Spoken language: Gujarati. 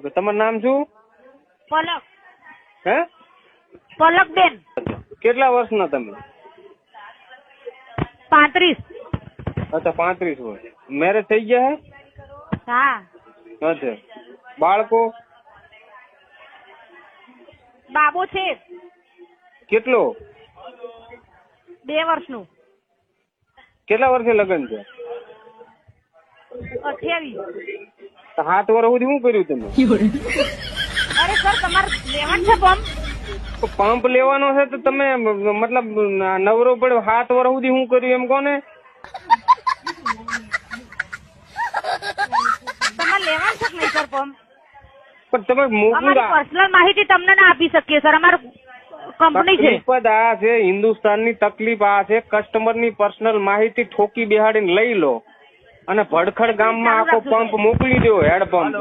ઓકે. તમારું નામ શું? પલક. હે? પલકબેન. કેટલા વર્ષના તમે? 35. અચ્છા 35 વર્ષ. મેરેજ થઈ ગયા હે? હા. અચ્છા. બાળકો? બાબો છે કેટલો? 2 વર્ષનું. કેટલા વર્ષે લગ્ન છે? 28. 7 વર્ષ સુધી શું કર્યું તમે? અરે સર તમારે લેવાનું છે પંપ? પંપ લેવાનો છે તો તમે મતલબ નવરો પડ્યો 7 વર્ષ સુધી શું કર્યું એમ કોને? તમારે લેવાનું છે કે નહીં સર પંપ? પણ તમે મોકલું અમારી પર્સનલ માહિતી તમને ના આપી શકીએ સર. અમારું કંપની છે. તકલીફ જ આ છે, હિન્દુસ્તાનની તકલીફ આ છે. કસ્ટમરની પર્સનલ માહિતી ઠોકી બેહાડીને લઈ લો અને ભડખડ ગામમાં આખો પંપ મોકલી દો, હેડ પંપ.